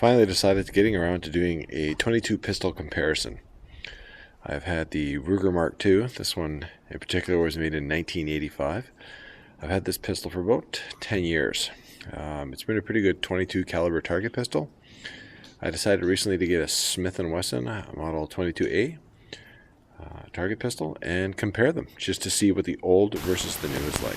Finally decided to getting around to doing a 22 pistol comparison. I've had the Ruger Mark II. This one in particular was made in 1985. I've had this pistol for about 10 years. It's been a pretty good 22 caliber target pistol. I decided recently to get a Smith Wesson model 22A target pistol and compare them just to see what the old versus the new is like.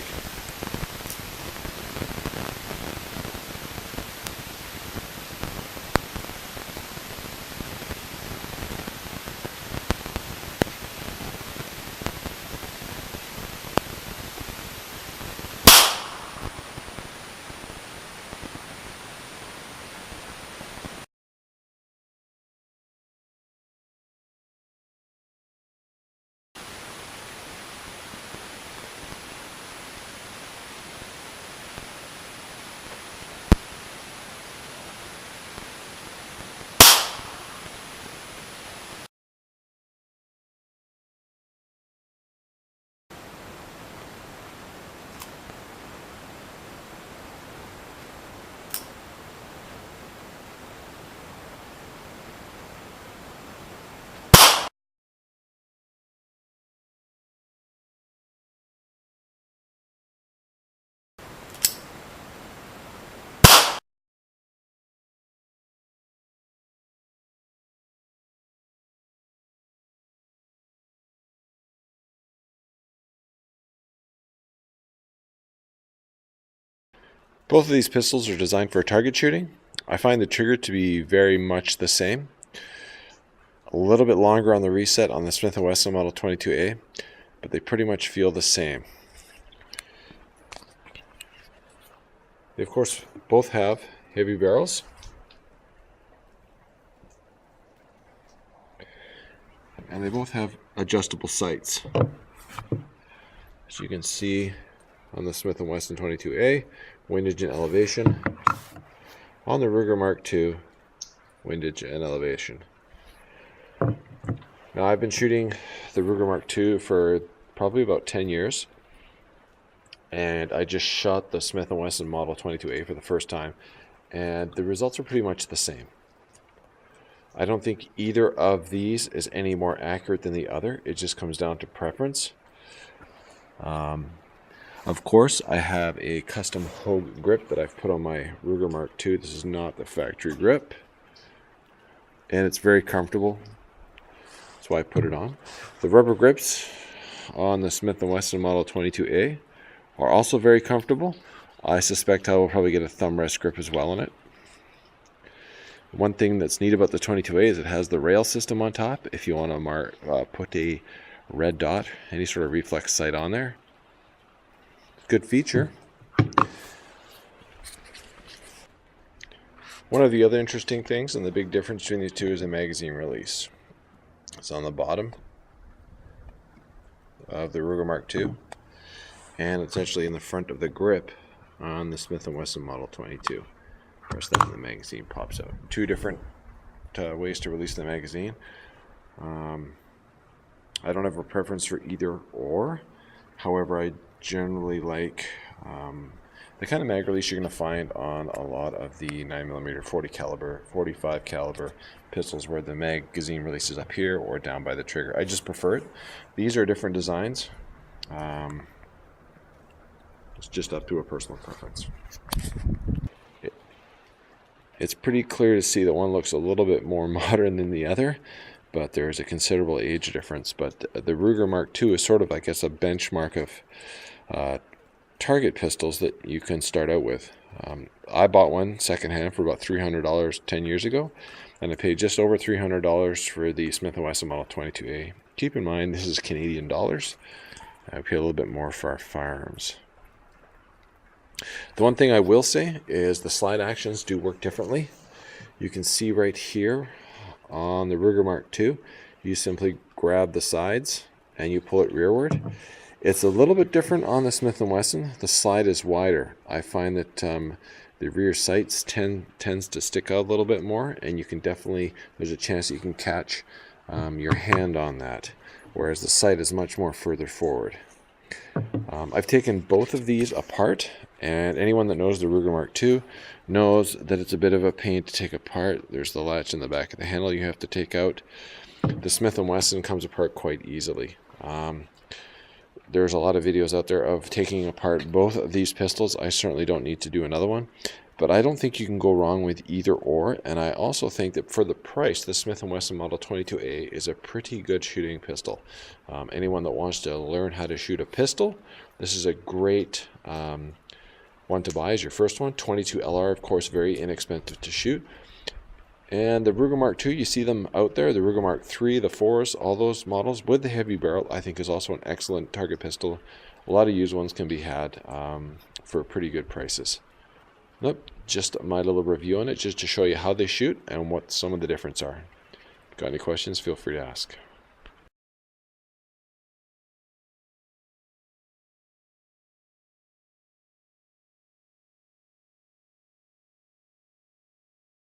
Both of these pistols are designed for target shooting. I find the trigger to be very much the same. A little bit longer on the reset on the Smith Wesson Model 22A, but they pretty much feel the same. They of course both have heavy barrels. And they both have adjustable sights. As you can see on the Smith & Wesson 22A, windage and elevation. On the Ruger Mark II, windage and elevation. Now I've been shooting the Ruger Mark II for probably about 10 years. And I just shot the Smith & Wesson Model 22A for the first time. And the results are pretty much the same. I don't think either of these is any more accurate than the other. It just comes down to preference. Of course, I have a custom Hogue grip that I've put on my Ruger Mark II. This is not the factory grip. And it's very comfortable. That's why I put it on. The rubber grips on the Smith & Wesson Model 22A are also very comfortable. I suspect I will probably get a thumb rest grip as well on it. One thing that's neat about the 22A is it has the rail system on top. If you want to put a red dot, any sort of reflex sight on there. Good feature. One of the other interesting things and the big difference between these two is the magazine release. It's on the bottom of the Ruger Mark II, and it's actually in the front of the grip on the Smith & Wesson Model 22. Press that and the magazine pops out. Two different ways to release the magazine. I don't have a preference for either or. However, I generally like the kind of mag release you're going to find on a lot of the 9mm 40 caliber, 45 caliber pistols, where the magazine release is up here or down by the trigger. I just prefer it. These are different designs. It's just up to a personal preference. It's pretty clear to see that one looks a little bit more modern than the other, but there is a considerable age difference. But the Ruger Mark II is sort of, I guess, a benchmark of target pistols that you can start out with. I bought one secondhand for about $300 10 years ago, and I paid just over $300 for the Smith & Wesson Model 22A. Keep in mind, this is Canadian dollars. I pay a little bit more for our firearms. The one thing I will say is the slide actions do work differently. You can see right here on the Ruger Mark II, you simply grab the sides and you pull it rearward. It's a little bit different on the Smith & Wesson. The slide is wider. I find that the rear sights tends to stick out a little bit more, and you can definitely, there's a chance that you can catch your hand on that, whereas the sight is much more further forward. I've taken both of these apart And anyone that knows the Ruger Mark II knows that it's a bit of a pain to take apart. There's the latch in the back of the handle you have to take out. The Smith & Wesson comes apart quite easily. There's a lot of videos out there of taking apart both of these pistols. I certainly don't need to do another one, but I don't think you can go wrong with either or. And I also think that for the price, the Smith & Wesson Model 22A is a pretty good shooting pistol. Anyone that wants to learn how to shoot a pistol, this is a great one to buy as your first one. 22 LR, of course, very inexpensive to shoot. And the Ruger Mark II, you see them out there, the Ruger Mark III, the 4s, all those models with the heavy barrel, I think is also an excellent target pistol. A lot of used ones can be had for pretty good prices. Nope, just my little review on it, just to show you how they shoot and what some of the difference are. Got any questions? Feel free to ask.